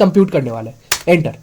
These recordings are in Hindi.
कंप्यूट करने वाला है, एंटर।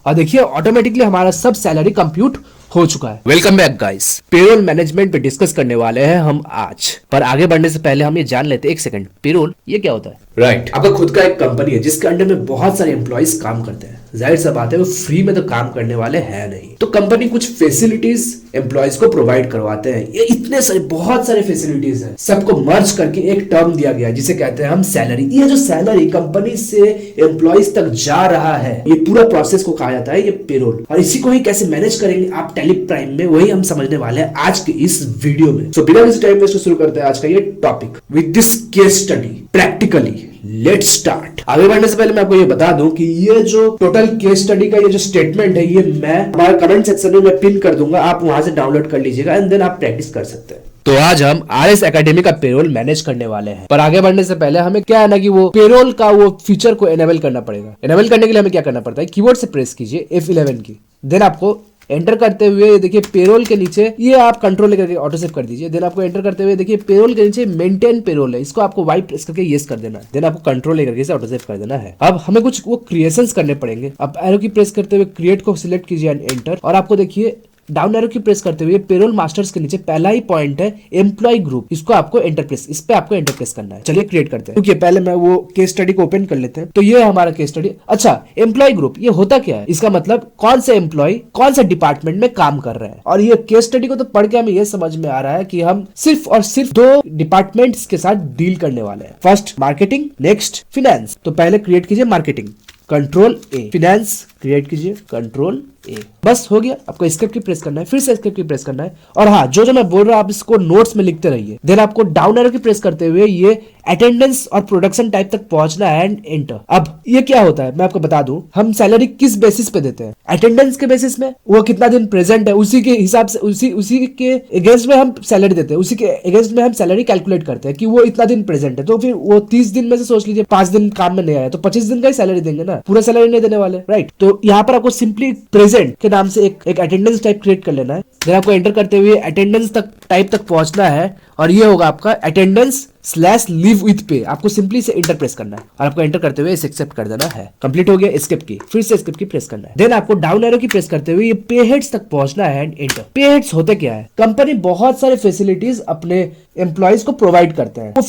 और देखिए ऑटोमेटिकली हमारा सब सैलरी कंप्यूट हो चुका है। Welcome back guys, payroll management पे डिस्कस करने वाले हैं हम आज। पर आगे बढ़ने से पहले हम ये जान लेते हैं, एक सेकंड, पेरोल ये क्या होता है? राइट, आपका खुद का एक कंपनी है जिसके अंडर में बहुत सारे एम्प्लॉइज काम करते हैं। जाहिर सा बात है वो फ्री में तो काम करने वाले हैं नहीं, तो कंपनी कुछ फैसिलिटीज एम्प्लॉइज को प्रोवाइड करवाते हैं। ये इतने सारे बहुत सारे फैसिलिटीज हैं, सबको मर्ज करके एक टर्म दिया गया जिसे कहते हैं हम सैलरी। ये जो सैलरी कंपनी से एम्प्लॉइज तक जा रहा है, ये पूरा प्रोसेस को कहा जाता है ये पेरोल। और इसी को ही कैसे मैनेज करेंगे आप टेली प्राइम में, वही हम समझने वाले हैं आज के इस वीडियो में। सो बिना किसी टाइम वेस्ट शुरू करते हैं आज का ये topic with this case study practically. Let's start. आगे बढ़ने से पहले मैं आपको ये बता दूं कि ये जो टोटल केस स्टडी का ये जो स्टेटमेंट है, ये मैं हमारे कमेंट सेक्शन में मैं पिन कर दूंगा, आप वहां से डाउनलोड कर लीजिएगा एंड देन आप प्रैक्टिस कर सकते हैं। तो आज हम RS एकेडमी का पेरोल मैनेज करने वाले हैं। पर आगे बढ़ने से पहले हमें क्या है ना कि वो पेरोल का वो फीचर को एनेबल करना पड़ेगा। एनेबल करने के लिए हमें क्या करना पड़ता है, कीबोर्ड से प्रेस कीजिए F11 की, देन आपको एंटर करते हुए देखिए पेरोल के नीचे ये आप कंट्रोल लेकर ऑटो सेव कर दीजिए। देन आपको एंटर करते हुए देखिए पेरोल के नीचे मेंटेन पेरोल है, इसको आपको वाई प्रेस करके यस कर देना है। देन आपको कंट्रोल लेकर इसे ऑटो सेव कर देना है। अब हमें कुछ वो क्रिएशंस करने पड़ेंगे। अब एरो की प्रेस करते हुए क्रिएट को सिलेक्ट कीजिए एंड एंटर। और आपको देखिए डाउन एरो की प्रेस करते हुए पेरोल मास्टर्स के नीचे पहला ही पॉइंट है एम्प्लॉय ग्रुप, इसको आपको एंटर प्रेस, इस पे आपको एंटर प्रेस करना है। चलिए क्रिएट करते हैं, क्योंकि पहले मैं वो केस स्टडी को ओपन कर लेते हैं। तो ये है हमारा केस स्टडी। अच्छा, एम्प्लॉय ग्रुप ये होता क्या है, इसका मतलब कौन से एम्प्लॉय कौन सा डिपार्टमेंट में काम कर रहे हैं। और ये केस स्टडी को तो पढ़ के हमें ये समझ में आ रहा है कि हम सिर्फ और सिर्फ दो डिपार्टमेंट्स के साथ डील करने वाले हैं। First marketing, next finance. तो पहले क्रिएट कीजिए मार्केटिंग, कंट्रोल ए, फिनेंस क्रिएट कीजिए कंट्रोल ए। बस हो गया। आपको एस्केप की प्रेस करना है, फिर से एस्केप की प्रेस करना है। और हाँ, जो मैं बोल रहा हूं आप इसको नोट्स में लिखते रहिए। देन आपको डाउन एरो की प्रेस करते हुए ये अटेंडेंस और प्रोडक्शन टाइप तक पहुंचना है एंड एंटर। अब ये क्या होता है मैं आपको बता दूं, हम सैलरी किस बेसिस पे देते हैं, अटेंडेंस के बेसिस में, वो कितना दिन प्रेजेंट है उसी के हिसाब से, उसी के अगेंस्ट में हम सैलरी देते हैं, उसी के अगेंस्ट में हम सैलरी कैलकुलेट करते हैं कि वो इतना दिन प्रेजेंट है। तो फिर वो 30 दिन में से सोच लीजिए 5 दिन काम में नहीं आया तो 25 दिन का ही सैलरी देंगे ना, पूरा सैलरी नहीं देने वाले, राइट। तो यहाँ पर आपको सिंपली प्रेजेंट के नाम से एक अटेंडेंस टाइप क्रिएट कर लेना है। देन आपको एंटर करते हुए अटेंडेंस तक टाइप तक पहुंचना है और ये होगा आपका अटेंडेंस / लीव विथ पे। आपको सिंपली से इंटर प्रेस करना है और आपको एंटर करते हुए इसे एक्सेप्ट कर देना है। कंप्लीट हो गया। एस्केप की, फिर से एस्केप की प्रेस करना है। देन आपको डाउन एरो की प्रेस करते हुए ये पे हेड्स तक पहुंचना है एंड एंटर। पे हेड्स होते क्या है, कंपनी बहुत सारे फैसिलिटीज अपने एम्प्लॉयज को प्रोवाइड करते हैं। वो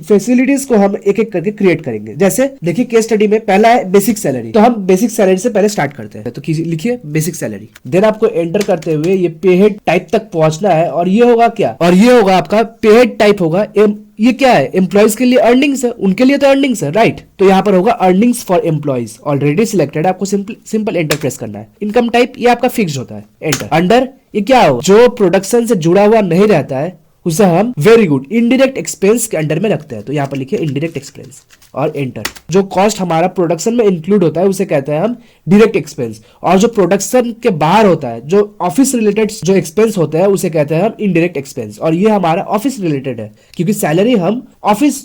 फैसिलिटीज को हम एक एक करके क्रिएट करेंगे। जैसे देखिए केस स्टडी में पहला है बेसिक सैलरी, तो हम बेसिक सैलरी से पहले स्टार्ट करते हैं। तो लिखिए बेसिक सैलरी, देन आपको एंटर करते हुए ये पे हेड टाइप तक पहुंचना है और ये होगा क्या, और ये होगा आपका पे हेड टाइप होगा। ये क्या है, एम्प्लॉइज के लिए अर्निंग्स है, उनके लिए तो अर्निंग्स है, राइट। तो यहाँ पर होगा earnings for employees, already selected है। आपको सिंपल एंटर प्रेस करना है। इनकम टाइप ये आपका फिक्स होता है, एंटर। अंडर ये क्या हो, जो प्रोडक्शन से जुड़ा हुआ नहीं रहता है उसे हम वेरी गुड इनडायरेक्ट एक्सपेंस के अंडर में रखते हैं। तो यहाँ पर लिखिए इनडायरेक्ट एक्सपेंस और एंटर। जो कॉस्ट हमारा प्रोडक्शन में इंक्लूड होता है उसे कहते हैं हम डायरेक्ट एक्सपेंस, और जो प्रोडक्शन के बाहर होता है, जो ऑफिस रिलेटेड जो एक्सपेंस होता है उसे कहते हैं हम इनडायरेक्ट एक्सपेंस। और ये हमारा ऑफिस रिलेटेड है, क्योंकि सैलरी हम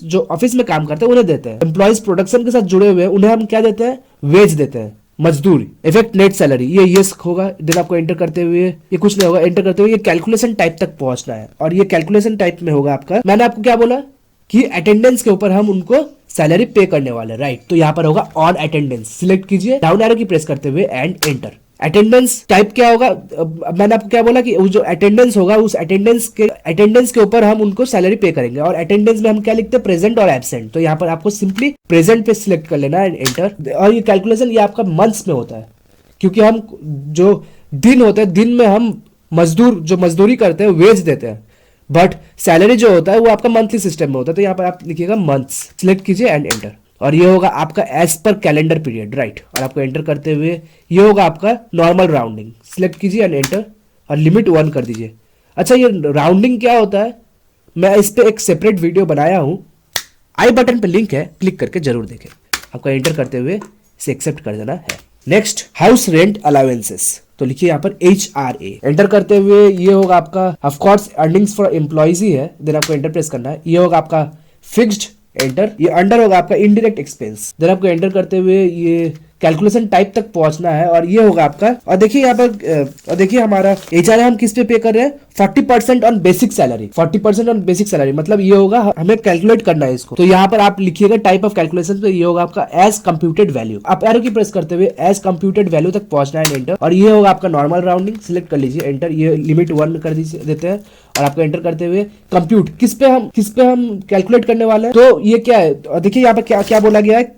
जो ऑफिस में काम करते हैं उन्हें देते हैं। एम्प्लॉइज प्रोडक्शन के साथ जुड़े हुए उन्हें हम क्या देते हैं, वेज देते हैं, मजदूरी। इफेक्ट नेट सैलरी ये यस होगा। देन आपको एंटर करते हुए ये कुछ नहीं होगा, एंटर करते हुए ये कैलकुलेशन टाइप तक पहुंचना है और ये कैलकुलेशन टाइप में होगा आपका, मैंने आपको क्या बोला कि अटेंडेंस के ऊपर हम उनको सैलरी पे करने वाले, राइट। तो यहाँ पर होगा ऑन अटेंडेंस, सिलेक्ट कीजिए डाउन एरो की प्रेस करते हुए एंड एंटर। अटेंडेंस टाइप क्या होगा, मैंने आपको क्या बोला कि जो अटेंडेंस होगा उस अटेंडेंस के ऊपर हम उनको सैलरी पे करेंगे। और अटेंडेंस में हम क्या लिखते हैं, प्रेजेंट और एब्सेंट। तो यहाँ पर आपको सिंपली प्रेजेंट पे सिलेक्ट कर लेना है एंड एंटर। और ये कैलकुलेशन ये आपका मंथ्स में होता है, क्योंकि हम जो दिन होते हैं दिन में हम मजदूरी करते हैं वेज देते हैं, बट सैलरी जो होता है वो आपका मंथली सिस्टम में होता है। तो यहाँ पर आप लिखिएगा मंथ्स, सिलेक्ट कीजिए एंड एंटर। और ये होगा आपका as per calendar period, right. और आपको एंटर करते हुए ये होगा आपका नॉर्मल राउंडिंग, सिलेक्ट कीजिए एंड एंटर और लिमिट 1 कर दीजिए। अच्छा, ये राउंडिंग क्या होता है, मैं इस पे एक सेपरेट वीडियो बनाया हूं, आई बटन पे लिंक है, क्लिक करके जरूर देखें। आपको एंटर करते हुए इसे एक्सेप्ट कर देना है। Next, house rent allowances. तो लिखिए यहाँ पर HRA, एंटर करते हुए ये होगा आपका of course earnings for employees ही है। देन आपको एंटर प्रेस करना है। ये होगा आपका फिक्स्ड, एंटर। ये अंडर होगा आपका इनडायरेक्ट एक्सपेंस। देन आपको एंटर करते हुए ये कैलकुलेशन टाइप तक पहुंचना है और ये होगा आपका। और देखिए यहाँ पर और देखिए हमारा एचआर हम किस पे कर रहे हैं, 40% on basic salary. 40% on basic salary मतलब ये होगा हमें कैलकुलेट करना है इसको। तो यहाँ पर आप लिखिएगा टाइप ऑफ कैलकुलेशन, तो ये होगा आपका एज कंप्यूटेड वैल्यू। आप एरो की प्रेस करते हुए एज कंप्यूटेड वैल्यू तक पहुंचना है, एंटर। और ये होगा आपका नॉर्मल राउंडिंग, सिलेक्ट कर लीजिए, एंटर। ये लिमिट 1 कर देते हैं और आपको एंटर करते हुए कंप्यूट किस पे हम कैलकुलेट करने वाले हैं। तो ये क्या है, देखिए यहाँ पर क्या क्या बोला गया है,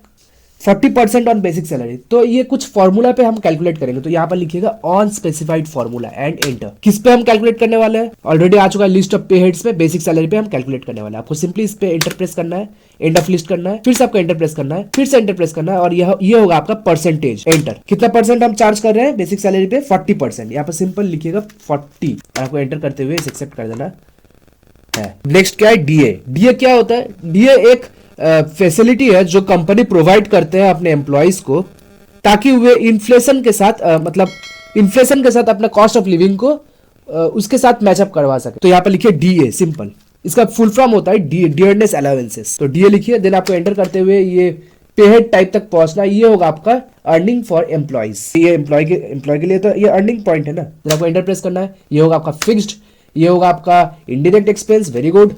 40% ऑन बेसिक सैलरी। तो ये कुछ फॉर्मूला पे हम कैलकुलेट करेंगे, तो यहाँ पर लिखिएगा on specified formula and enter. किस पे हम कैलकुलेट करने वाले हैं, ऑलरेडी आ चुका है लिस्ट ऑफ पे हेड्स में, बेसिक सैलरी पे हम कैलकुलेट करने वाले हैं। आपको सिंपली इस पे एंटर प्रेस करना है, एंड ऑफ लिस्ट करना है, फिर से आपको एंटर प्रेस करना है, फिर से एंटर प्रेस करना है और ये होगा आपका परसेंटेज, एंटर। कितना परसेंट हम चार्ज कर रहे हैं बेसिक सैलरी पे, 40%। यहाँ पर सिंपल लिखिएगा 40 और आपको एंटर करते हुए इसे एक्सेप्ट कर देना है। नेक्स्ट क्या है, डीए। डीए क्या होता है, डीए एक फैसिलिटी है जो कंपनी प्रोवाइड करते हैं अपने एम्प्लॉइज को, ताकि वे इन्फ्लेशन के साथ इन्फ्लेशन के साथ अपना कॉस्ट ऑफ लिविंग को उसके साथ मैचअप करवा सके। तो यहाँ पर लिखिए डीए, सिंपल। इसका फुल फॉर्म होता है डियरनेस अलाउंसेस। तो डीए लिखिए, देन आपको एंटर करते हुए ये पेहेड टाइप तक पहुंचना, ये होगा आपका अर्निंग फॉर एम्प्लॉइज। ये एम्प्लॉय के लिए तो ये अर्निंग पॉइंट है ना, देन आपको एंटर प्रेस करना है। ये होगा आपका फिक्स्ड, ये होगा आपका इनडायरेक्ट एक्सपेंस, वेरी गुड।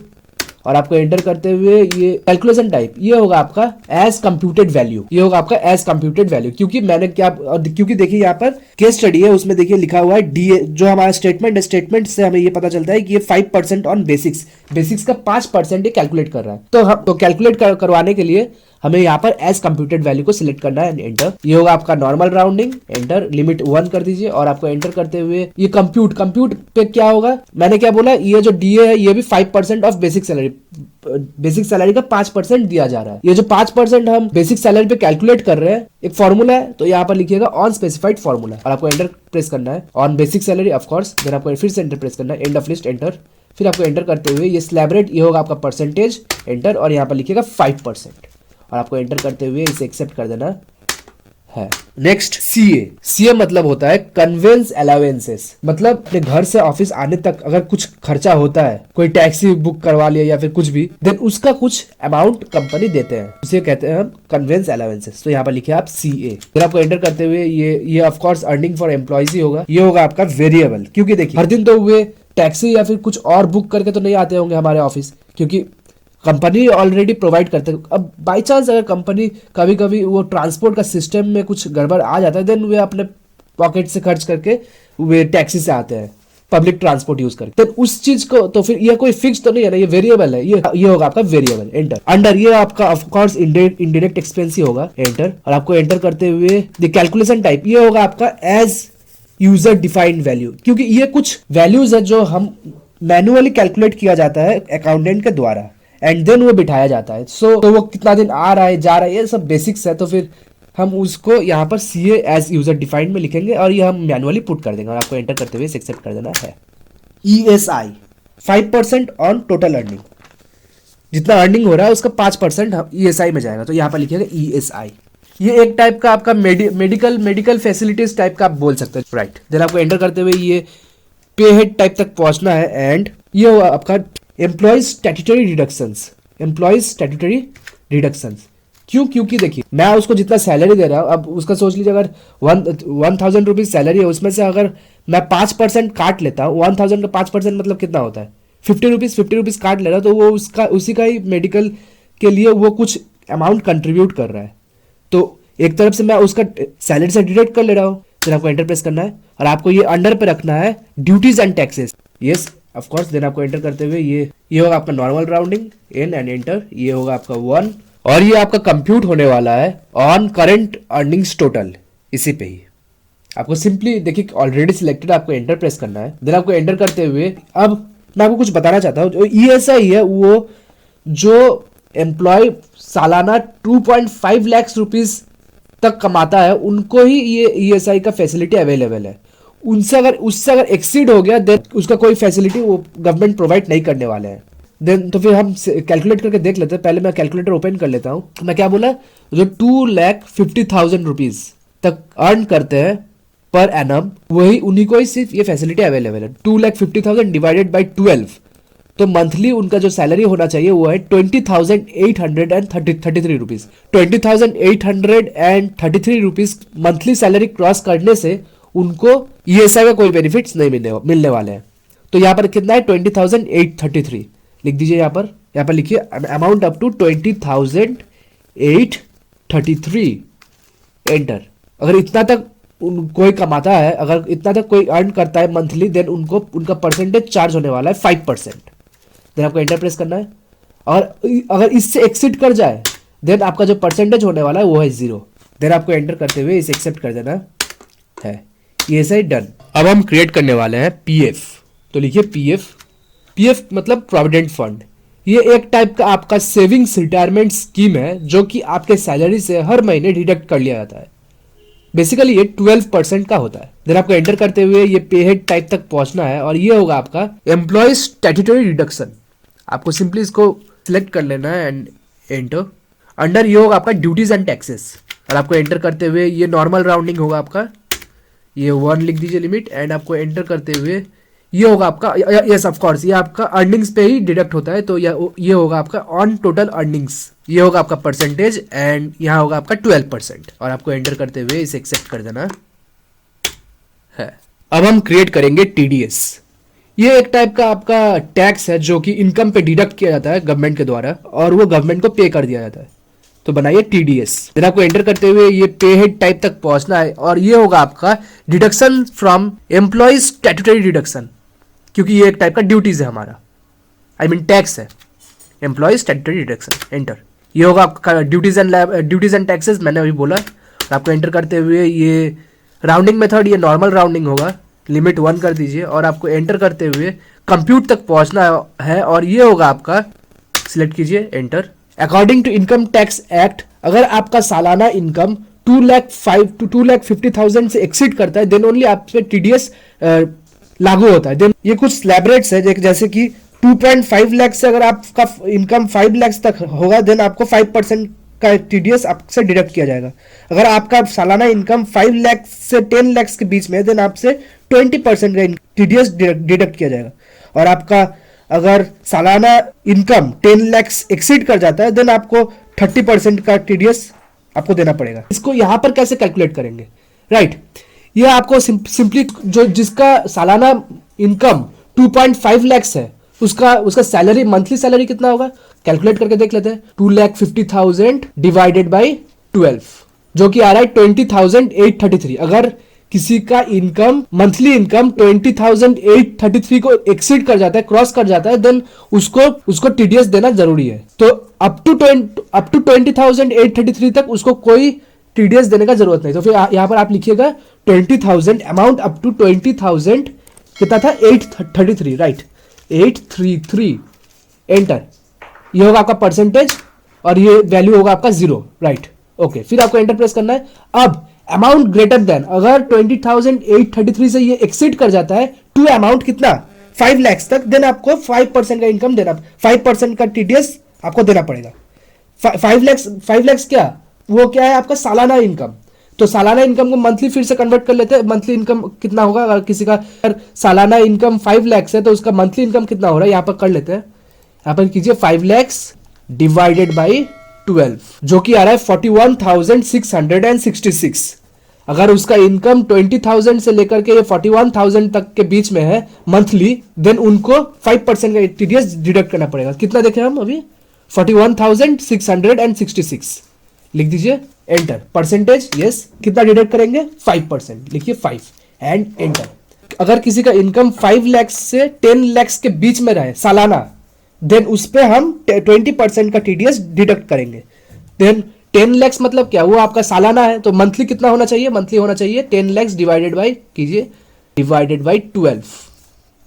और आपको एंटर करते हुए ये कैलकुलेशन टाइप, ये होगा आपका एज कंप्यूटेड वैल्यू, ये होगा आपका एज कंप्यूटेड वैल्यू। क्योंकि मैंने क्या, क्योंकि देखिए यहाँ पर केस स्टडी है, उसमें देखिए लिखा हुआ है डीए, जो हमारा स्टेटमेंट है, स्टेटमेंट से हमें ये पता चलता है कि ये 5% ऑन बेसिक्स का 5% ये कैलकुलेट कर रहा है। तो कैलकुलेट करवाने के लिए हमें यहाँ पर एज कंप्यूटेड वैल्यू को सिलेक्ट करना है, एंटर। ये होगा आपका नॉर्मल राउंडिंग, एंटर। लिमिट 1 कर दीजिए और आपको एंटर करते हुए ये कंप्यूट पे क्या होगा, मैंने क्या बोला, ये जो डीए है ये भी 5% ऑफ बेसिक सैलरी का 5% दिया जा रहा है। ये जो 5% हम बेसिक सैलरी पे कैलकुलेट कर रहे हैं, एक फॉर्मूला है, तो यहाँ पर लिखिएगा ऑन स्पेसिफाइड फॉर्मूला और आपको एंटर प्रेस करना है। ऑन बेसिक सैलरी ऑफकोर्स, फिर आपको फिर से एंटर प्रेस करना है, एंड ऑफ लिस्ट, एंटर। फिर आपको एंटर करते हुए ये स्लैब रेट, ये होगा आपका परसेंटेज, एंटर। और यहाँ पर लिखिएगा 5% और आपको एंटर करते हुए इसे एक्सेप्ट कर देना है। नेक्स्ट सीए मतलब होता है कन्वेंस अलाउंसेस। मतलब अपने घर से ऑफिस आने तक अगर कुछ खर्चा होता है, कोई टैक्सी बुक करवा लिया या फिर कुछ भी, देन उसका कुछ अमाउंट कंपनी देते हैं, उसे कहते हैं हम कन्वेंस अलाउंसेस। तो यहाँ पर लिखिए आप सीए, फिर आपको एंटर करते हुए ये of course earning for employees ही होगा। ये होगा आपका वेरिएबल, क्योंकि देखिए हर दिन तो वे टैक्सी या फिर कुछ और बुक करके तो नहीं आते होंगे हमारे ऑफिस, क्योंकि कंपनी ऑलरेडी प्रोवाइड करते हैं। अब बाई चांस अगर कंपनी कभी कभी वो ट्रांसपोर्ट का सिस्टम में कुछ गड़बड़ आ जाता है, देन वे अपने पॉकेट से खर्च करके वे टैक्सी से आते हैं, पब्लिक ट्रांसपोर्ट यूज करके। तो उस चीज को तो फिर ये कोई फिक्स तो नहीं है ना, ये वेरिएबल है, ये होगा आपका वेरिएबल, एंटर। अंडर ये आपका ऑफ कोर्स इनडायरेक्ट एक्सपेंस ही होगा, एंटर। और आपको एंटर करते हुए द कैलकुलेशन टाइप, ये होगा आपका एज यूजर डिफाइंड वैल्यू, क्योंकि ये कुछ वैल्यूज है जो हम मैन्युअली कैलकुलेट किया जाता है अकाउंटेंट के द्वारा, एंड देन वो बिठाया जाता है। तो वो कितना दिन आ रहा है जा रहा है, ये सब बेसिक्स है। तो फिर हम उसको यहाँ पर सीए एज यूजर डिफाइंड में लिखेंगे और ये हम मैनुअली पुट कर देंगे और आपको एंटर करते हुए एक्सेप्ट कर देना है। ईएसआई 5% ऑन टोटल अर्निंग, जितना अर्निंग हो रहा है उसका 5% ईएसआई में जाएगा। तो यहाँ पर लिखिएगा ईएसआई। ये एक टाइप का आपका मेडिकल फैसिलिटीज टाइप का आप बोल सकते हैं, राइट। देन आपको एंटर करते हुए ये पे हेड टाइप तक पहुंचना है, एंड ये हुआ आपका एम्प्लॉइज स्टैट्यूटरी डिडक्शंस। क्यों, क्योंकि देखिए मैं उसको जितना सैलरी दे रहा हूँ, अब उसका सोच लीजिए अगर 1000 रुपीज सैलरी है, उसमें से अगर मैं 5% काट लेता हूँ, 1000 का 5% मतलब कितना होता है, 50 रुपीज काट ले रहा, तो वो उसी का ही मेडिकल के लिए वो कुछ अमाउंट कंट्रीब्यूट कर रहा है। तो एक तरफ से मैं उसका सैलरी से डिडक्ट कर ले रहा हूँ। फिर आपको एंटर प्रेस करना है और आपको ये अंडर पे रखना है duties and taxes, yes of course. Then आपको एंटर करते हुए ये होगा आपका normal rounding, in and enter. ये होगा आपका 1 और ये आपका कंप्यूट होने वाला है ऑन करंट अर्निंग्स टोटल, इसी पे ही आपको सिंपली देखिए ऑलरेडी सिलेक्टेड, आपको एंटर प्रेस करना है। देन आपको एंटर करते हुए अब मैं आपको कुछ बताना चाहता हूँ, जो ईएसआई है वो जो एम्प्लॉय सालाना 2.5 लाख रुपीज तक कमाता है, उनको ही ये ईएसआई का फैसिलिटी अवेलेबल है। उससे अगर एक्सीड हो गया, देन उसका कोई फैसिलिटी वो गवर्नमेंट प्रोवाइड नहीं करने वाले हैं। देन तो फिर हम कैलकुलेट करके देख लेते हैं। पहले मैं कैलकुलेटर ओपन कर लेता हूँ। मैं क्या बोला, जो 2,50,000 रुपीज तक अर्न करते हैं पर एनम, वही उन्हीं को ही सिर्फ ये फैसिलिटी अवेलेबल है। 2,50,000 डिवाइडेड बाई 12, तो मंथली उनका जो सैलरी होना चाहिए वो है 20,833 rupees. 20,833 rupees monthly salary cross करने से उनको ईएसआई का कोई बेनिफिट्स नहीं मिलने वाले हैं। तो यहाँ पर कितना है 20,833 लिख दीजिए। यहाँ पर लिखिए अमाउंट अप टू 20,833 एंटर। अगर इतना तक कोई कमाता है, अगर इतना तक कोई अर्न करता है मंथली, देन उनको उनका परसेंटेज चार्ज होने वाला है 5%। देन आपको एंटर प्रेस करना है और अगर इससे एक्सिट कर जाए देन आपका जो परसेंटेज होने वाला है वो है 0। देन आपको एंटर करते हुए इसे एक्सेप्ट कर देना है। ये सही डन। अब हम क्रिएट करने वाले हैं पीएफ। तो लिखिए पीएफ मतलब प्रोविडेंट फंड। ये एक टाइप का आपका सेविंग्स रिटायरमेंट स्कीम है जो कि आपके सैलरी से हर महीने डिडक्ट कर लिया जाता है। बेसिकली ये 12% का होता है। देन आपको एंटर करते हुए ये पे हेड टाइप तक पहुंचना है और ये होगा आपका एम्प्लॉय स्टैट्यूटरी डिडक्शन। आपको सिंपली इसको सिलेक्ट कर लेना है एंड एंटर। अंडर ये होगा आपका ड्यूटीज एंड टैक्सेस और आपको एंटर करते हुए ये नॉर्मल राउंडिंग होगा आपका, ये 1 लिख दीजिए लिमिट। एंड आपको एंटर करते हुए ये होगा आपका, यस ऑफ कोर्स ये आपका अर्निंग्स पे ही डिडक्ट होता है। तो ये होगा आपका ऑन टोटल अर्निंग्स, ये होगा आपका परसेंटेज एंड यहाँ होगा आपका 12%। और आपको एंटर करते हुए इसे एक्सेप्ट कर देना है। अब हम क्रिएट करेंगे टीडीएस। ये एक टाइप का आपका टैक्स है जो कि इनकम पे डिडक्ट किया जाता है गवर्नमेंट के द्वारा और वो गवर्नमेंट को पे कर दिया जाता है। तो बनाइए टीडीएस। फिर आपको एंटर करते हुए ये पे हेड टाइप तक पहुंचना है और ये होगा आपका deduction from employ statutory deduction, क्योंकि ये एक टाइप का ड्यूटीज है हमारा, आई मीन टैक्स है, एम्प्लॉय स्टैट्यूटरी डिडक्शन। एंटर। ये होगा आपका ड्यूटीज एंड टैक्सेस, मैंने अभी बोला। आपको एंटर करते हुए ये राउंडिंग मेथड, ये नॉर्मल राउंडिंग होगा, लिमिट 1 कर दीजिए और आपको एंटर करते हुए कंप्यूट तक पहुंचना है और ये होगा आपका, सिलेक्ट कीजिए enter. According to income tax act, अगर आपका सालाना इनकम 2,50,000 से एक्सीड करता है देन ओनली आप पे टीडीएस लागू होता है। देन ये कुछ स्लैब रेट्स है जैसे कि 2.5 लाख से अगर आपका इनकम 5 लाख तक होगा देन आपको 5% का टीडीएस आपसे डिडक्ट किया जाएगा। अगर आपका सालाना इनकम 5 लाख से 10 लाख के बीच में देन आपसे 20% का टीडीएस डिडक्ट किया जाएगा। और आपका अगर सालाना इनकम 10 लाख एक्सीड कर जाता है देन आपको 30% का टीडीएस आपको देना पड़ेगा। इसको यहां पर कैसे कैलकुलेट करेंगे, राइट? ये आपको सिंपली जो जिसका सालाना इनकम 2.5 लाख है उसका सैलरी, मंथली सैलरी कितना होगा कैलकुलेट करके देख लेते हैं। 2,50,000 डिवाइडेड बाई 12 जो कि आ रहा है 20,833। अगर किसी का इनकम, मंथली इनकम 20,833 को एक्सीड कर जाता है, क्रॉस कर जाता है, देन उसको टीडीएस देना जरूरी है। तो अप टू 20,833 तक उसको कोई टीडीएस देने का जरूरत नहीं। तो फिर यहां पर आप लिखिएगा 20,000 अमाउंट अप टू 20,000 कितना था 833, राइट? 833 एंटर। ये होगा आपका परसेंटेज और ये वैल्यू होगा आपका 0, राइट? ओके, फिर आपको एंटर प्रेस करना है। अब अमाउंट ग्रेटर देन, अगर 20,833 से ये एक्सीड कर जाता है टू अमाउंट कितना 5 लाख तक, देन आपको 5% का इनकम देना, 5% का टीडीएस आपको देना पड़ेगा। 5 लाख क्या, वो क्या है आपका सालाना इनकम। तो सालाना इनकम को मंथली फिर से कन्वर्ट कर लेते हैं। मंथली इनकम कितना होगा, अगर किसी का सालाना इनकम 5 लाख है तो उसका मंथली इनकम कितना हो रहा है यहां पर कर लेते हैं। यहां पर कीजिए 5 लाख डिवाइडेड बाई 12 जो कि आ रहा है 41,666। अगर उसका इनकम 20,000 से लेकर के ये 41,000 तक के बीच में है मंथली, देन उनको 5% का टीडीएस डिडक्ट करना पड़ेगा। कितना देखें हम अभी 41,666 लिख दीजिए एंटर। परसेंटेज यस, कितना डिडक्ट करेंगे 5%, लिखिए 5 एंड एंटर। अगर किसी का इनकम 5 लाख से 10 लाख के बीच में रहे सालाना, देन उस पे हम 20% का टीडीएस डिडक्ट करेंगे। देन 10 लाख मतलब क्या, वो आपका सालाना है, तो मंथली कितना होना चाहिए, मंथली होना चाहिए 10 लाख डिवाइडेड बाई कीजिए डिवाइडेड बाई 12।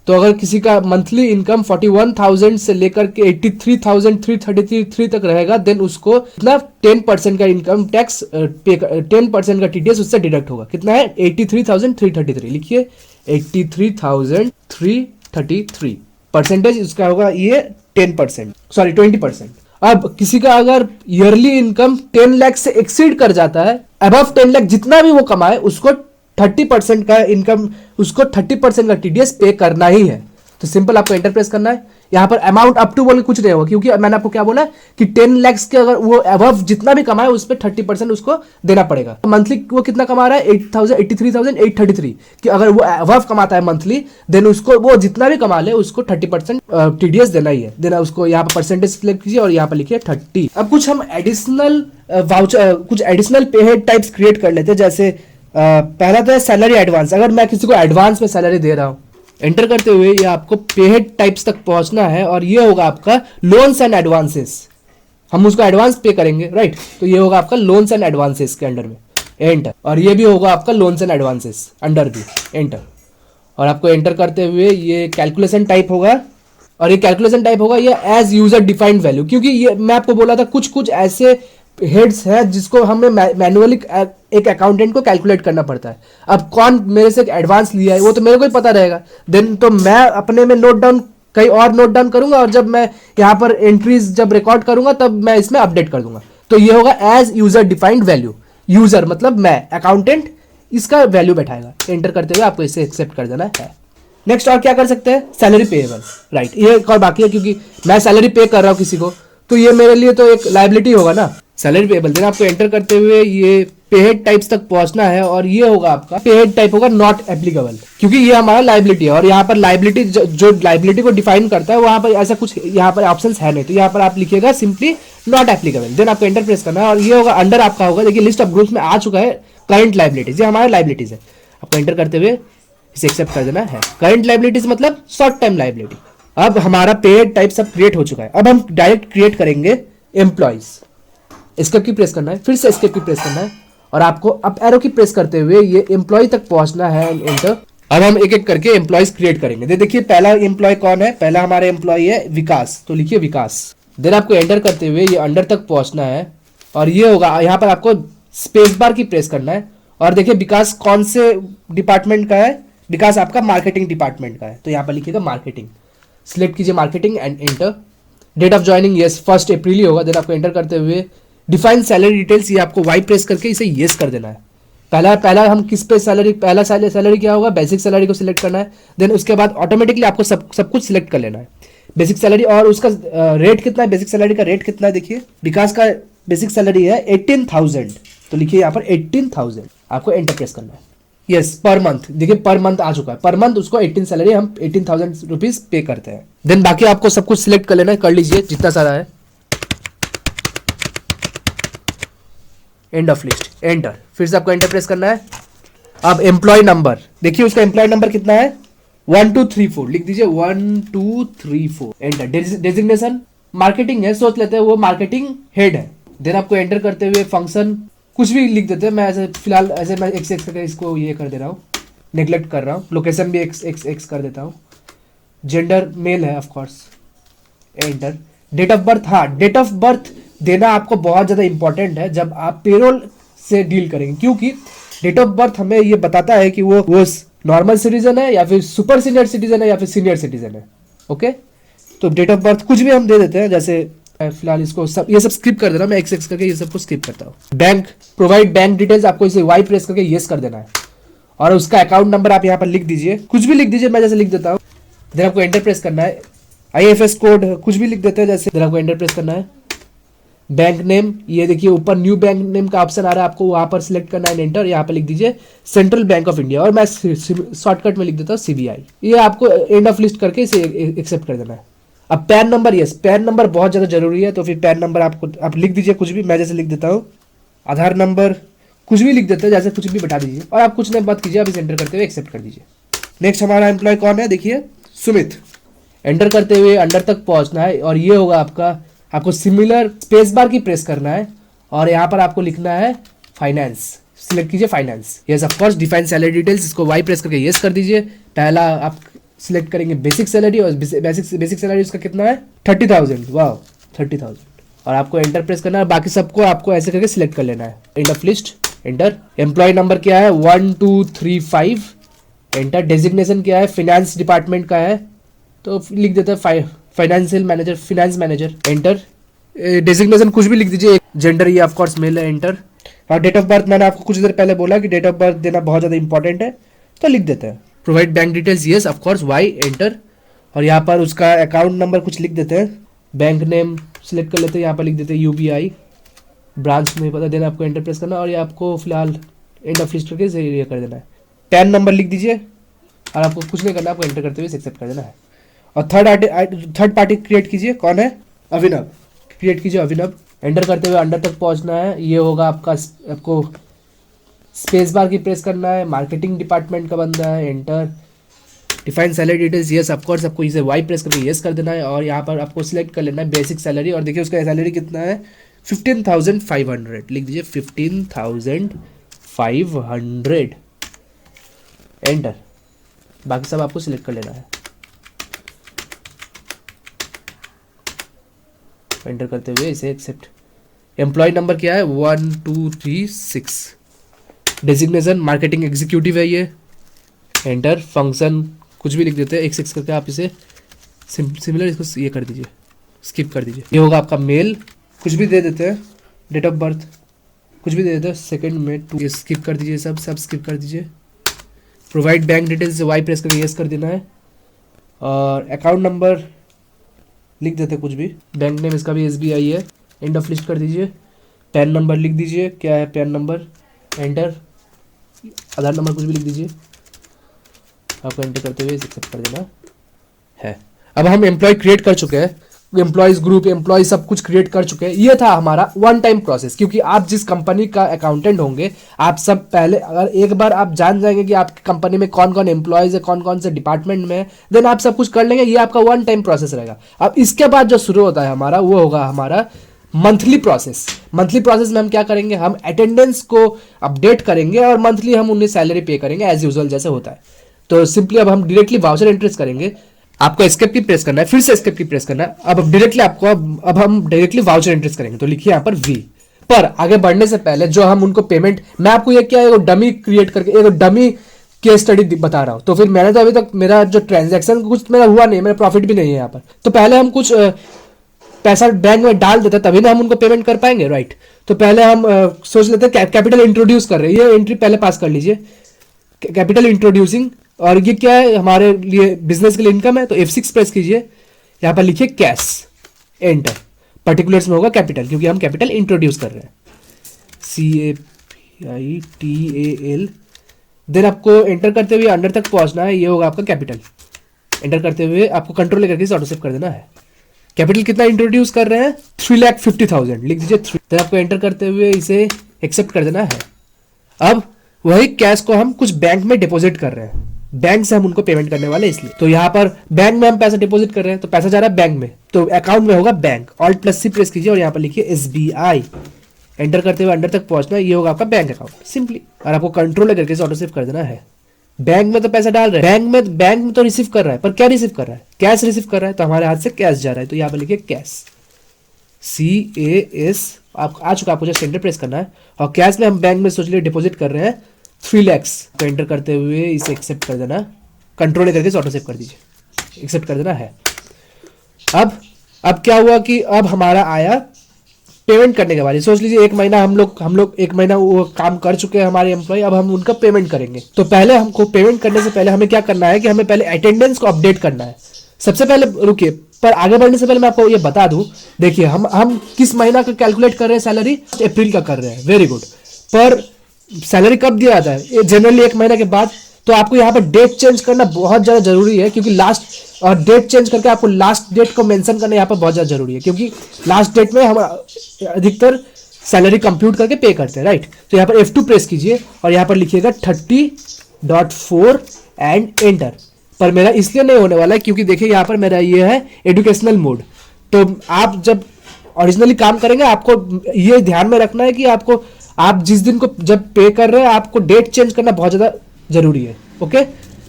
तो अगर किसी का मंथली इनकम 41,000 से लेकर के 83,333 तक रहेगा, देन उसको कितना 10% का इनकम टैक्स 10% का टीडीएस उससे डिडक्ट होगा। कितना है 83,333, लिखिए 83,333। परसेंटेज इसका होगा ये 10%, सॉरी 20%। अब किसी का अगर ईयरली इनकम 10 लाख से एक्सीड कर जाता है, अबव 10 लाख जितना भी वो कमाए उसको 30% का इनकम, उसको 30% का टीडीएस पे करना ही है। तो सिंपल आपको एंटर प्रेस करना है। यहाँ पर अमाउंट अप टू बोल के कुछ नहीं होगा, क्योंकि मैंने आपको क्या बोला कि 10 lakhs के अगर वो अबव जितना भी कमाए उस पर 30% उसको देना पड़ेगा। मंथली वो कितना कमा रहा है 83,833 कि अगर वो अबव कमाता है मंथली, देन उसको वो जितना भी कमा ले उसको 30% टीडीएस देना ही है। देना उसको यहाँ पर परसेंटेज सिलेक्ट कीजिए और यहाँ पर लिखिए 30। अब कुछ हम एडिशनल वाउचर, कुछ एडिशनल पे हेड टाइप्स क्रिएट कर लेते हैं। जैसे पहला तो है सैलरी एडवांस। अगर मैं किसी को एडवांस में सैलरी दे रहा हूँ, एंटर करते हुए ये आपको पेहेड टाइप्स तक पहुंचना है और ये होगा आपका लोन्स एंड एडवांसेस। हम उसको एडवांस पे करेंगे, राइट, तो ये होगा आपका लोन्स एंड एडवांसेस के अंडर में, एंटर। और ये भी होगा आपका लोन्स एंड एडवांसेस अंडर भी, एंटर। और आपको एंटर करते हुए ये कैलकुलेशन टाइप होगा, और ये कैलकुलेशन टाइप होगा ये एज यूजर डिफाइंड वैल्यू, क्योंकि ये मैं आपको बोला था कुछ कुछ ऐसे हेड्स है जिसको हमें मैनुअली एक अकाउंटेंट को कैलकुलेट करना पड़ता है। अब कौन मेरे से एडवांस लिया है वो तो मेरे को ही पता रहेगा, देन तो मैं अपने में नोट डाउन कहीं और नोट डाउन करूंगा, और जब मैं यहाँ पर एंट्रीज जब रिकॉर्ड करूंगा तब मैं इसमें अपडेट कर दूंगा। तो ये होगा as user defined value. User मतलब मैं, अकाउंटेंट इसका वैल्यू बैठाएगा। एंटर करते हुए आपको इसे एक्सेप्ट कर देना है। नेक्स्ट और क्या कर सकते हैं, सैलरी पेएबल, राइट। ये एक और बाकी है, क्योंकि मैं सैलरी पे कर रहा हूँ किसी को, तो ये मेरे लिए तो एक लायबिलिटी होगा ना, सैलरी पेएबल। देन आपको एंटर करते हुए ये पेहेड टाइप्स तक पहुंचना है, और ये होगा आपका पेहेड टाइप होगा नॉट एप्लीकेबल, क्योंकि ये हमारा लायबिलिटी है। और यहाँ पर लायबिलिटी जो लायबिलिटी को डिफाइन करता है वहां पर ऐसा कुछ यहाँ पर ऑप्शंस है नहीं, तो यहाँ पर आप लिखिएगा सिंपली नॉट एप्लीकेबल। देन आपको एंटर प्रेस करना है, और ये होगा अंडर आपका होगा, देखिए लिस्ट ऑफ ग्रुप्स में आ चुका है करंट लायबिलिटीज, ये हमारे लायबिलिटीज है। आपको एंटर करते हुए इसे एक्सेप्ट कर देना है। करंट लायबिलिटीज मतलब शॉर्ट टाइम लायबिलिटी। अब हमारा पेड टाइप सब क्रिएट हो चुका है। अब हम डायरेक्ट क्रिएट करेंगे एम्प्लॉइज। एस्केप की प्रेस करना है, फिर से एस्केप की प्रेस करना है, और आपको अप एरो की प्रेस करते हुए ये एम्प्लॉय तक पहुंचना है, एंटर। अब हम एक एक करके एम्प्लॉयज क्रिएट करेंगे। देखिए पहला एम्प्लॉय कौन है, पहला हमारा एम्प्लॉय है विकास, तो लिखिए विकास। देन आपको एंटर करते हुए ये अंडर तक पहुंचना है, और ये होगा यहाँ पर आपको स्पेस बार की प्रेस करना है। और देखिए विकास कौन से डिपार्टमेंट का है, विकास आपका मार्केटिंग डिपार्टमेंट का है, तो यहाँ पर लिखिएगा मार्केटिंग। सिलेक्ट कीजिए marketing and enter. Date of joining yes 1 April ही होगा। देन आपको एंटर करते हुए डिफाइन सैलरी डिटेल्स, ये आपको वाई प्रेस करके इसे येस कर देना है। पहला हम किस पे सैलरी, पहला सैलरी क्या होगा, बेसिक सैलरी को सिलेक्ट करना है। देन उसके बाद ऑटोमेटिकली आपको सब कुछ सिलेक्ट कर लेना है, बेसिक सैलरी। और उसका रेट कितना है, बेसिक सैलरी का रेट कितना है, देखिए विकास का बेसिक सैलरी है 18,000, तो लिखिए यहाँ पर 18,000। आपको एंटर प्रेस करना है। यस पर मंथ, देखिए पर मंथ आ चुका है, पर मंथ उसको 18 सैलरी हम 18,000 रुपीज पे करते हैं। देन बाकी आपको सब कुछ सिलेक्ट कर लेना है, कर लीजिए जितना सारा है। End of list, enter. फिर से आपको एंटर प्रेस करना है। अब एम्प्लॉय नंबर, देखिए उसका एम्प्लॉय नंबर कितना है 1234, लिख दीजिए 1234, एंटर। डेजिग्नेशन मार्केटिंग है, सोच लेते हैं वो मार्केटिंग हेड है। देन आपको एंटर करते हुए फंक्शन कुछ भी लिख देते हैं, मैं ऐसे फिलहाल ऐसे मैं एक्स करके इसको ये कर दे रहा हूँ, नेग्लेक्ट कर रहा हूँ। लोकेशन भी एक्स कर देता हूँ। जेंडर मेल है of course, enter. Date of birth, हाँ डेट ऑफ बर्थ देना आपको बहुत ज़्यादा इंपॉर्टेंट है जब आप पेरोल से डील करेंगे, क्योंकि डेट ऑफ बर्थ हमें ये बताता है कि वो नॉर्मल सिटीजन है या फिर सुपर सीनियर सिटीजन है या फिर सीनियर सिटीजन है। ओके, तो डेट ऑफ बर्थ कुछ भी हम दे देते हैं, जैसे फिलहाल इसको ये सब स्किप कर देना, मैं एक्स करके ये सब कुछ स्किप करता हूँ। बैंक प्रोवाइड बैंक डिटेल्स, आपको इसे वाई प्रेस करके येस कर देना है, और उसका अकाउंट नंबर आप यहाँ पर लिख दीजिए, कुछ भी लिख दीजिए, मैं जैसे लिख देता हूँ। देन आपको एंटर प्रेस करना है। IFS कोड कुछ भी लिख देते हैं जैसे। देन आपको एंटर प्रेस करना है। बैंक नेम, ये देखिए ऊपर न्यू बैंक नेम का ऑप्शन आ रहा है, आपको वहां पर सिलेक्ट करना है, एंटर। यहाँ पर लिख दीजिए सेंट्रल बैंक ऑफ इंडिया, और मैं शॉर्टकट में लिख देता हूँ CBI। ये आपको एंड ऑफ लिस्ट करके इसे एक्सेप्ट कर देना है। अब pan number, yes pan number बहुत ज़्यादा जरूरी है, तो फिर पैन नंबर आप लिख दीजिए कुछ भी, मैं जैसे लिख देता हूँ। आधार नंबर कुछ भी लिख देते हैं, जैसे कुछ भी बैठा दीजिए, और आप कुछ नहीं बात कीजिए, आप इसे एंटर करते हुए एक्सेप्ट कर दीजिए। नेक्स्ट हमारा एम्प्लॉय कौन है, देखिए सुमित। एंटर करते हुए अंडर तक पहुंचना है, और ये होगा आपको सिमिलर स्पेस बार की प्रेस करना है, और यहाँ पर आपको लिखना है फाइनेंस। सिलेक्ट कीजिए finance, yes of course. Define salary details, इसको वाई प्रेस करके यस कर दीजिए। पहला आप सिलेक्ट करेंगे बेसिक सैलरी, और बेसिक सैलरी उसका कितना है 30,000, वाह 30,000, और आपको एंटर प्रेस करना है। बाकी सबको आपको ऐसे करके सिलेक्ट कर लेना है। End of list, enter. Employee number क्या है 1235, एंटर। डेजिग्नेशन क्या है, फाइनेंस डिपार्टमेंट का है, तो लिख देते हैं financial manager, finance manager, enter. Designation कुछ भी लिख दीजिए। जेंडर ये ऑफ कोर्स मेल है, एंटर। और डेट ऑफ बर्थ मैंने आपको कुछ देर पहले बोला कि डेट ऑफ बर्थ देना बहुत ज़्यादा इंपॉर्टेंट है, तो लिख देते हैं। Provide bank details, yes of course, Y, enter. और यहाँ पर उसका अकाउंट नंबर कुछ लिख देते हैं, बैंक नेम सिलेक्ट कर लेते हैं, यहाँ पर लिख देते हैं यूबीआई, ब्रांच नहीं पता, देना आपको एंटर प्रेस करना और ये आपको फिलहाल एंड ऑफ लिस्ट करके ये कर देना है। पैन नंबर लिख दीजिए और आपको कुछ नहीं करना, आपको एंटर करते हुए एक्सेप्ट कर देना है। और थर्ड पार्टी क्रिएट कीजिए, कौन है, अभिनव, क्रिएट कीजिए अभिनव, एंटर करते हुए अंडर तक पहुंचना है। ये होगा आपका, आपको स्पेस बार की प्रेस करना है, मार्केटिंग डिपार्टमेंट का बंदा है, enter, define salary details, yes of course आपको इसे वाई प्रेस करके यस कर देना है और यहाँ पर आपको सिलेक्ट कर लेना है बेसिक सैलरी और देखिए उसका सैलरी कितना है 15,500, लिख दीजिए 15,500, एंटर, बाकी सब आपको सिलेक्ट कर लेना है। एंटर करते हुए इसे एक्सेप्ट। एम्प्लॉय नंबर क्या है 1236, डेजिग्नेशन मार्केटिंग एग्जीक्यूटिव है ये, एंटर, फंक्शन कुछ भी लिख देते हैं x करके आप इसे सिमिलर इसको ये कर दीजिए, स्किप कर दीजिए। ये होगा आपका मेल, कुछ भी दे देते हैं, डेट ऑफ बर्थ कुछ भी दे देते हैं, 2 मई 2, ये स्किप कर दीजिए, सब स्किप कर दीजिए। Provide bank details Y press करके यस कर देना है और अकाउंट नंबर लिख देते कुछ भी, बैंक नेम इसका भी SBI है, एंड ऑफ लिस्ट कर दीजिए। पैन नंबर लिख दीजिए, क्या है पैन नंबर, एंटर, आधार नंबर कुछ भी लिख दीजिए, आपको एंटर करते हुए एक्सेप्ट कर देना है। अब हम एम्प्लॉय क्रिएट कर चुके हैं, एम्प्लॉयज ग्रुप एम्प्लॉय सब कुछ क्रिएट कर चुके हैं। ये था हमारा वन टाइम प्रोसेस, क्योंकि आप जिस कंपनी का अकाउंटेंट होंगे, आप सब पहले अगर एक बार आप जान जाएंगे कि आपकी कंपनी में कौन कौन एम्प्लॉयज है, कौन कौन से डिपार्टमेंट में है, देन आप सब कुछ कर लेंगे। ये आपका वन टाइम प्रोसेस रहेगा। अब इसके बाद जो शुरू होता है हमारा, वो होगा हमारा मंथली प्रोसेस। मंथली प्रोसेस में हम क्या करेंगे, हम अटेंडेंस को अपडेट करेंगे और मंथली हम उन्हें सैलरी पे करेंगे एज यूजुअल जैसे होता है। तो सिंपली अब हम डायरेक्टली वाउचर एंट्रीज करेंगे। आपको एस्केप की प्रेस करना है, फिर से एस्केप की प्रेस करना है। अब डायरेक्टली आपको अब हम डायरेक्टली वाउचर एंट्रीज करेंगे। तो लिखिए यहाँ पर वी। पर आगे बढ़ने से पहले जो हम उनको पेमेंट, मैं आपको ये क्या एक डमी क्रिएट करके एक डमी केस स्टडी बता रहा हूँ। तो फिर मैंने तो अभी तक मेरा जो ट्रांजैक्शन कुछ मेरा हुआ नहीं, मेरा प्रॉफिट भी नहीं है यहाँ पर। तो पहले हम कुछ पैसा बैंक में डाल देते तभी ना हम उनको पेमेंट कर पाएंगे, राइट। तो पहले हम सोच लेते हैं कैपिटल इंट्रोड्यूस कर रहे हैं, ये एंट्री पहले पास कर लीजिए, कैपिटल इंट्रोड्यूसिंग। और ये क्या है, हमारे लिए बिजनेस के लिए इनकम है। तो F6 प्रेस कीजिए, यहाँ पर लिखिए कैश, एंटर, पर्टिकुलर्स में होगा कैपिटल क्योंकि हम कैपिटल इंट्रोड्यूस कर रहे हैं, CAPITAL। देन आपको एंटर करते हुए अंडर तक पहुंचना है, ये होगा आपका कैपिटल। एंटर करते हुए आपको कंट्रोल लेकर के ऑटो सेव कर देना है। कैपिटल कितना इंट्रोड्यूस कर रहे हैं, 3,50,000, लिख दीजिए 3। देन आपको एंटर करते हुए इसे एक्सेप्ट कर देना है। अब वही कैश को हम कुछ बैंक में डिपॉजिट कर रहे हैं, बैंक से हम उनको पेमेंट करने वाले इसलिए। तो यहाँ पर बैंक में हम पैसा डिपॉजिट कर रहे हैं, तो पैसा जा रहा है बैंक में, तो अकाउंट में होगा बैंक। Alt+C प्रेस कीजिए और यहाँ पर लिखिए SBI। एंटर करते हुए अंडर तक पहुंचना है, ये होगा आपका बैंक अकाउंट सिंपली। और आपको कंट्रोल करके ऑटो सेव कर देना है। बैंक में तो पैसा डाल रहे हैं, बैंक में तो रिसीव कर रहा है, पर क्या रिसीव कर रहा है, कैश रिसीव कर रहा है। तो हमारे हाथ से कैश जा रहा है, तो यहाँ पर लिखिए कैश, CAS। आप आ चुका, आपको जस्ट एंटर प्रेस करना है। और कैश में हम बैंक में सोच लिए डिपॉजिट कर रहे हैं 3 लाख। तो एंटर करते हुए इसे एक्सेप्ट कर देना, कंट्रोल करके ऑटो सेव कर दीजिए, एक्सेप्ट कर देना है। अब क्या हुआ कि अब हमारा आया पेमेंट करने के बाद। सोच लीजिए 1 महीना हम लोग 1 महीना वो काम कर चुके हैं हमारे एम्प्लॉय, अब हम उनका पेमेंट करेंगे। तो पहले हमको पेमेंट करने से पहले हमें क्या करना है कि हमें पहले अटेंडेंस को अपडेट करना है। सबसे पहले रुकिए, पर आगे बढ़ने से पहले मैं आपको ये बता दूं, देखिए हम किस महीना का कैलकुलेट कर रहे हैं सैलरी, अप्रैल का कर रहे हैं, वेरी गुड। पर सैलरी कब दिया जाता है, जनरली 1 महीने के बाद। तो आपको यहाँ पर डेट चेंज करना बहुत ज़्यादा जरूरी है, क्योंकि लास्ट और डेट चेंज करके आपको लास्ट डेट को मेंशन करना यहाँ पर बहुत ज़्यादा जरूरी है, क्योंकि लास्ट डेट में हम अधिकतर सैलरी कंप्यूट करके पे करते हैं, राइट। तो यहाँ पर F2 प्रेस कीजिए और यहाँ पर लिखिएगा 30.4 एंड एंटर। पर मेरा इसलिए नहीं होने वाला है क्योंकि देखिए यहाँ पर मेरा ये है एजुकेशनल मोड। तो आप जब ओरिजिनली काम करेंगे, आपको ये ध्यान में रखना है कि आप जिस दिन को जब पे कर रहे हैं, आपको डेट चेंज करना बहुत ज़्यादा जरूरी है, ओके।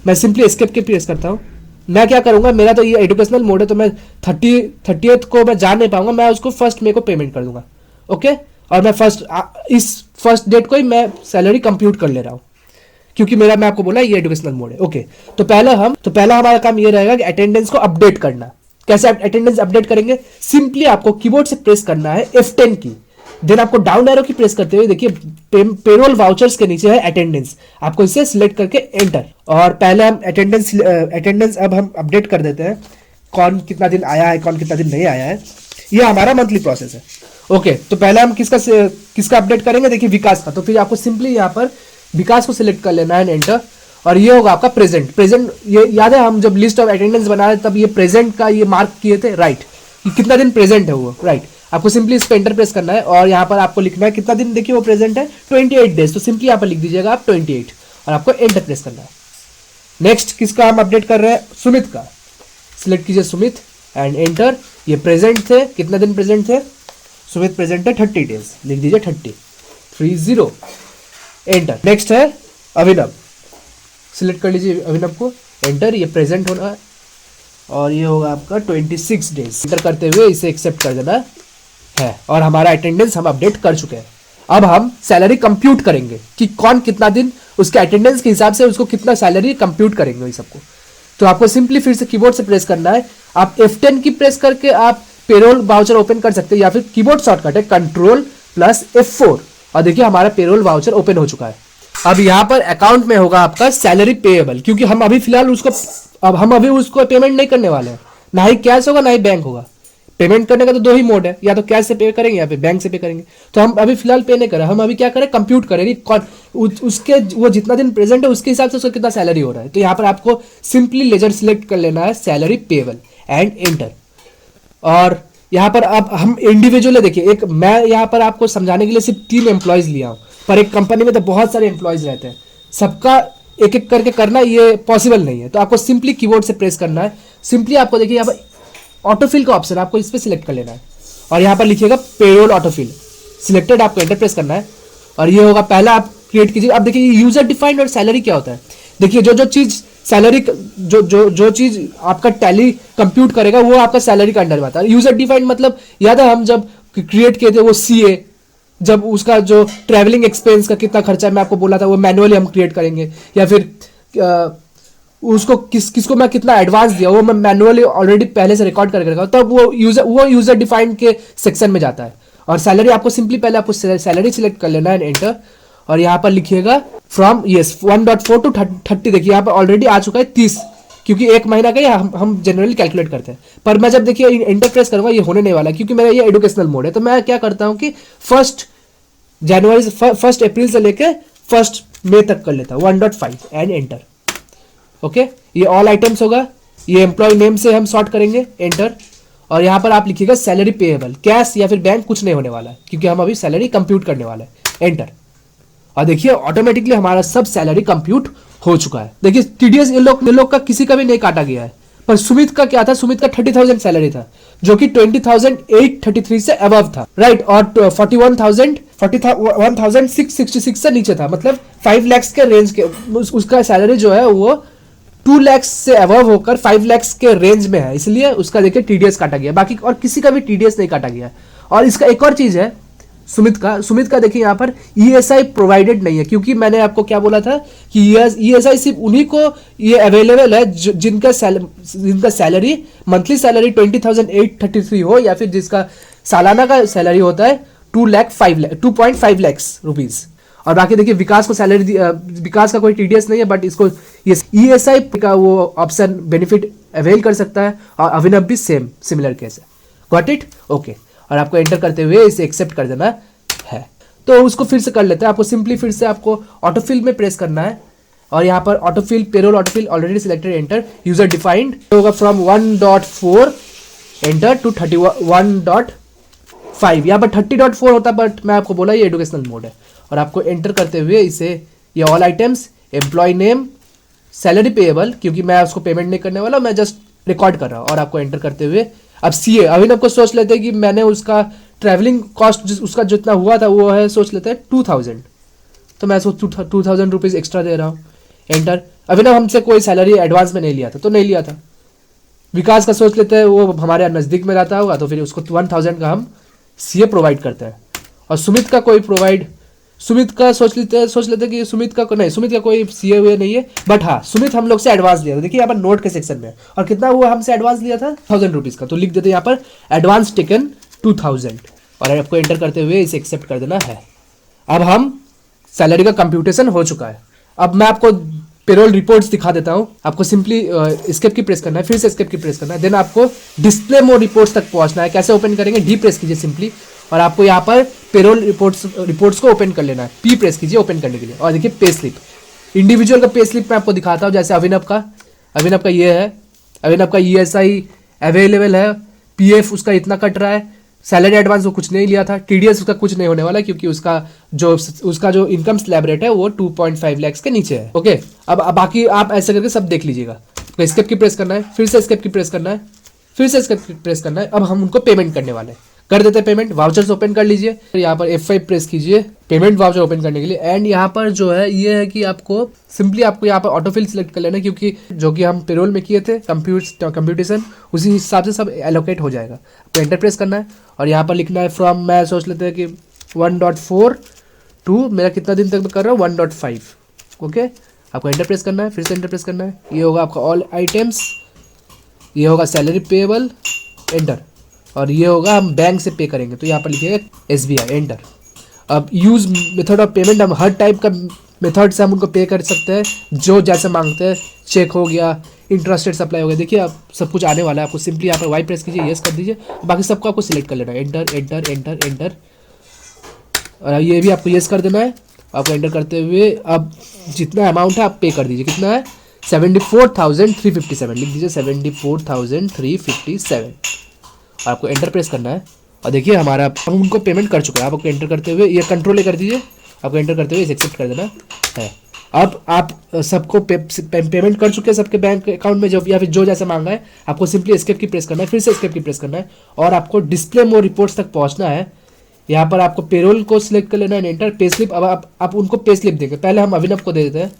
मैं सिंपली एस्केप के प्रेस करता हूँ। मैं क्या करूंगा, मेरा तो ये एजुकेशनल मोड है, तो मैं 30th को मैं जा नहीं पाऊंगा, मैं उसको 1st मई को पेमेंट कर दूंगा, ओके। और मैं इस फर्स्ट डेट को ही मैं सैलरी कंप्यूट कर ले रहा हूँ, क्योंकि मैं आपको बोला ये एजुकेशनल मोड है, ओके। तो पहला हमारा काम ये रहेगा कि अटेंडेंस को अपडेट करना। कैसे अटेंडेंस अपडेट करेंगे, सिंपली आपको कीबोर्ड से प्रेस करना है F10 की। देन आपको डाउन एरो की प्रेस करते हुए देखिए पेरोल वाउचर्स के नीचे है अटेंडेंस, आपको इसे सिलेक्ट करके एंटर। और पहले हम अटेंडेंस अब हम अपडेट कर देते हैं, कौन कितना दिन आया है कौन कितना दिन नहीं आया है। ये हमारा मंथली प्रोसेस है। ओके, तो पहले हम किसका अपडेट करेंगे, देखिए विकास का। तो फिर आपको सिंपली यहाँ पर विकास को सिलेक्ट कर लेना है एंटर, और ये होगा आपका प्रेजेंट। ये याद है हम जब लिस्ट ऑफ अटेंडेंस बनाए तब ये प्रेजेंट का ये मार्क किए थे, राइट, कितना दिन प्रेजेंट है वो, राइट। आपको सिंपली इस पर एंटर प्रेस करना है और यहाँ पर आपको लिखना है कितना दिन, देखिए वो प्रेजेंट है 28 डेज, तो सिंपली यहाँ पर लिख दीजिएगा आप 28 और आपको एंटर प्रेस करना है। नेक्स्ट किसका हम अपडेट कर रहे हैं, सुमित का। सिलेक्ट कीजिए सुमित एंड एंटर। ये प्रेजेंट थे, कितना दिन प्रेजेंट थे, सुमित प्रेजेंट है 30 डेज, लिख दीजिए 30 एंटर। नेक्स्ट है अभिनव, सिलेक्ट कर लीजिए अभिनव को एंटर। ये प्रेजेंट होना है और ये होगा आपका 26 डेज। एंटर करते हुए इसे एक्सेप्ट कर देना है और हमारा अटेंडेंस हम अपडेट कर चुके हैं। अब हम सैलरी कंप्यूट करेंगे कि कौन कितना दिन उसके अटेंडेंस के हिसाब से उसको कितना सैलरी कंप्यूट करेंगे इस सबको। तो आपको सिंपली फिर से कीबोर्ड से प्रेस करना है। आप F10 की प्रेस करके आप पेरोल वाउचर ओपन कर सकते हैं या फिर कीबोर्ड शॉर्टकट है Ctrl+F4 और देखिए हमारा पेरोल वाउचर ओपन हो चुका है। अब यहाँ पर अकाउंट में होगा आपका सैलरी पेएबल, क्योंकि हम अभी फिलहाल उसको पेमेंट नहीं करने वाले हैं, ना ही कैश होगा ना ही बैंक होगा। पेमेंट करने का तो 2 ही मोड है, या तो कैश से पे करेंगे या फिर बैंक से पे करेंगे। तो हम अभी फिलहाल पे नहीं करें, हम अभी क्या करें, कंप्यूट करेंगे कौन उसके वो जितना दिन प्रेजेंट है उसके हिसाब से उसका कितना सैलरी हो रहा है। तो यहाँ पर आपको सिंपली लेजर सिलेक्ट कर लेना है सैलरी पेएबल एंड एंटर। और यहाँ पर अब हम इंडिविजुअल देखिए, एक मैं यहाँ पर आपको समझाने के लिए सिर्फ 3 एम्प्लॉयज लिया हूँ, पर एक कंपनी में तो बहुत सारे एम्प्लॉयज रहते हैं, सबका एक एक करके करना ये पॉसिबल नहीं है। तो आपको सिंपली कीबोर्ड से प्रेस करना है। सिंपली आपको देखिए यहाँ पर ऑटोफिल का ऑप्शन आपको इस पर सिलेक्ट कर लेना है और यहाँ पर लिखिएगा पेरोल ऑटोफिल, सिलेक्टेड, आपको एंटर प्रेस करना है और ये होगा। पहला आप क्रिएट कीजिए। अब देखिए यूजर डिफाइंड और सैलरी क्या होता है, देखिए जो चीज सैलरी जो चीज आपका टैली कंप्यूट करेगा वो आपका सैलरी का अंडर में आता है। यूजर डिफाइंड मतलब याद है हम जब क्रिएट किए थे वो CA, जब उसका जो ट्रैवलिंग एक्सपेंस का कितना खर्चा है मैं आपको बोला था वो मैनुअली हम क्रिएट करेंगे, या फिर उसको किसको मैं कितना एडवांस दिया वो मैं मैनुअली ऑलरेडी पहले से रिकॉर्ड करके रखा, तब वो यूजर डिफाइंड के सेक्शन में जाता है। और सैलरी आपको सिंपली पहले आपको सैलरी सिलेक्ट कर लेना है एंटर और यहाँ पर लिखिएगा फ्रॉम 1.4 to 30। देखिए यहाँ पर ऑलरेडी आ चुका है 30, क्योंकि एक महीना का हम जनरली कैलकुलेट करते हैं। पर मैं जब देखिए एंटर प्रेस करूंगा ये होने नहीं वाला, क्योंकि मेरा ये एजुकेशनल मोड है। तो मैं क्या करता हूँ कि 1 अप्रैल से लेकर 1 मई तक कर लेता हूँ 1.5 एंड एंटर। ओके, ये ऑल आइटम्स होगा, ये एम्प्लॉय नेम से हम सॉर्ट करेंगे एंटर। और यहाँ पर आप लिखिएगा सैलरी पेएबल, कैश या फिर बैंक कुछ नहीं होने वाला है, क्योंकि हम अभी सैलरी कंप्यूट करने वाला है एंटर। और देखिए ऑटोमेटिकली हमारा सब सैलरी कंप्यूट हो चुका है। देखिए टीडीएस इन लोग का किसी का भी नहीं काटा गया है, पर सुमित का क्या था, सुमित का 30,000 सैलरी था जो कि 20,833 से अबव था, राइट। और 41,666 से नीचे था, मतलब 5 लाख के रेंज के उसका सैलरी जो है वो 2 लाख से अबव होकर 5 लाख के रेंज में है, इसलिए उसका देखिए टीडीएस काटा गया। बाकी और किसी का भी टीडीएस नहीं काटा गया। और इसका एक और चीज है सुमित का देखिए यहाँ पर ईएसआई प्रोवाइडेड नहीं है, क्योंकि मैंने आपको क्या बोला था कि ईएसआई सिर्फ उन्हीं को ये अवेलेबल है जिनका सैलरी मंथली सैलरी 20,833 हो, या फिर जिसका सालाना का सैलरी होता है 2.5 लाख रुपीज। और बाकी देखिए विकास को सैलरी, विकास का कोई टीडीएस नहीं है, बट इसको ये ईएसआई का वो ऑप्शन बेनिफिट अवेल कर सकता है। और अभिनव भी सिमिलर केस है। Got it, okay. और आपको एंटर करते हुए इसे एक्सेप्ट कर देना है। तो उसको फिर से कर लेते हैं। आपको सिंपली फिर से आपको ऑटोफिल में प्रेस करना है और यहाँ पर autofill payroll autofill already selected enter. User defined होगा फ्रॉम 1.4 एंटर टू 31.5। यहाँ पर 30.4 होता, बट मैं आपको बोला ये एजुकेशनल मोड है। और आपको एंटर करते हुए इसे ये all items, employee name, salary payable, क्योंकि मैं उसको पेमेंट नहीं करने वाला, मैं जस्ट रिकॉर्ड कर रहा हूँ। और आपको एंटर करते हुए अब CA अभिनव को सोच लेते हैं कि मैंने उसका ट्रैवलिंग कॉस्ट उसका जितना हुआ था वो है, सोच लेते हैं 2,000, तो मैं उसको 2,000 रुपीज़ एक्स्ट्रा दे रहा हूँ एंटर। अभिनव हमसे कोई सैलरी एडवांस में नहीं लिया था, तो नहीं लिया था। विकास का सोच लेते हैं वो हमारे नज़दीक में रहता होगा, तो फिर उसको 1,000 का हम CA प्रोवाइड करते हैं। और सुमित का सोच लेते हैं कि सुमित का कोई CA हुए नहीं है, बट हाँ सुमित हम लोग से एडवांस लिया था। देखिए यहाँ पर नोट के सेक्शन में, और कितना हुआ हमसे एडवांस लिया था 1,000 रुपीज़ का, तो लिख देते हैं यहाँ पर एडवांस टेकन 2,000। और आपको एंटर करते हुए इसे एक्सेप्ट कर देना है। अब हम सैलरी का कंप्यूटेशन हो चुका है। अब मैं आपको पेरोल रिपोर्ट्स दिखा देता हूं। आपको सिंपली एस्केप की प्रेस करना है, फिर से एस्केप की प्रेस करना है, देन आपको डिस्प्ले मोर रिपोर्ट्स तक पहुंचना है। कैसे ओपन करेंगे, डी प्रेस कीजिए सिंपली, और आपको यहाँ पर पेरोल रिपोर्ट्स को ओपन कर लेना है। पी प्रेस कीजिए ओपन करने के लिए, और देखिए पे स्लिप, इंडिविजुअल का पे स्लिप मैं आपको दिखाता हूँ। जैसे अभिनव का ये है, अभिनव का ESI अवेलेबल है, PF उसका इतना कट रहा है, सैलरी एडवांस वो कुछ नहीं लिया था, TDS उसका कुछ नहीं होने वाला क्योंकि उसका जो इनकम स्लैब रेट है वो 2.5 लाख के नीचे है। ओके, अब बाकी आप ऐसे करके सब देख लीजिएगा। तो एस्केप की प्रेस करना है, फिर से एस्केप की प्रेस करना है, फिर से एस्केप की प्रेस करना है। अब हम उनको पेमेंट करने वाले हैं, कर देते हैं पेमेंट। वाउचर्स ओपन कर लीजिए, यहाँ पर F5 प्रेस कीजिए पेमेंट वाउचर ओपन करने के लिए। एंड यहाँ पर जो है ये है कि आपको सिंपली आपको यहाँ पर ऑटोफिल सिलेक्ट कर लेना है, क्योंकि जो कि हम पेरोल में किए थे कंप्यूटेशन, उसी हिसाब से सब एलोकेट हो जाएगा। आपको एंटर प्रेस करना है और यहाँ पर लिखना है फ्रॉम, मैं सोच लेते हैं कि 1.4 टू मेरा कितना दिन तक मैं कर रहा हूँ 1.5। ओके, आपको एंटर प्रेस करना है, फिर से एंटर प्रेस करना है। ये होगा आपका ऑल आइटम्स, ये होगा सैलरी पेएबल, एंटर, और ये होगा हम बैंक से पे करेंगे तो यहाँ पर लिखिएगा SBI, एंटर। अब यूज़ मेथड ऑफ पेमेंट, हम हर टाइप का मेथड से हम उनको पे कर सकते हैं, जो जैसे मांगते हैं। चेक हो गया, इंटरेस्टेड सप्लाई हो गया, देखिए आप सब कुछ आने वाला है। आपको सिंपली यहाँ पर वाई प्रेस कीजिए, येस कर दीजिए, बाकी सबको आपको सिलेक्ट कर लेना है, एंटर एंटर एंटर एंटर, और ये भी आपको येस कर देना है। आपको एंटर करते हुए अब जितना अमाउंट है आप पे कर दीजिए। कितना है, 74,357 लिख दीजिए, 74,357, और आपको एंटर प्रेस करना है। और देखिए हमारा हम उनको पेमेंट कर चुके हैं। आपको एंटर करते हुए ये कंट्रोल कर दीजिए, आपको एंटर करते हुए इसे एक्सेप्ट कर देना है। अब आप सबको पेमेंट कर चुके हैं सबके बैंक अकाउंट में, जो या फिर जो जैसा मांगा है। आपको सिंपली एस्केप की प्रेस करना है, फिर से एस्केप की प्रेस करना है, और आपको डिस्प्ले मोर रिपोर्ट्स तक पहुंचना है। यहाँ पर आपको पेरोल को सिलेक्ट कर लेना है, एंटर। पे स्लिप, अब आप उनको पे स्लिप देंगे। पहले हम अभिनव को दे देते हैं।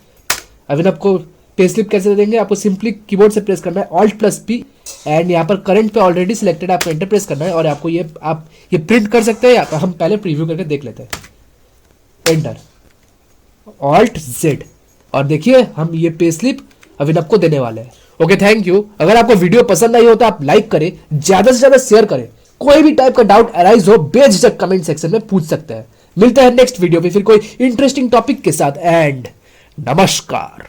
अभिनव को पे स्लिप कैसे देंगे, आपको सिंपली कीबोर्ड से प्रेस करना है Alt+P, एंड यहाँ पर करंट पे ऑलरेडी सिलेक्टेड, आपको एंटर प्रेस करना है। और आपको आप ये प्रिंट कर सकते हैं, या हम पहले प्रीव्यू करके देख लेते हैं, एंटर, Alt+Z, और देखिए हम ये पे स्लिप अभिनव को देने वाले हैं। Okay, thank you. अगर आपको वीडियो पसंद आई हो तो आप लाइक करें, ज्यादा से ज्यादा शेयर करें। कोई भी टाइप का डाउट अराइज हो बेझिझक कमेंट सेक्शन में पूछ सकते हैं। मिलते हैं नेक्स्ट वीडियो में फिर कोई इंटरेस्टिंग टॉपिक के साथ, एंड नमस्कार।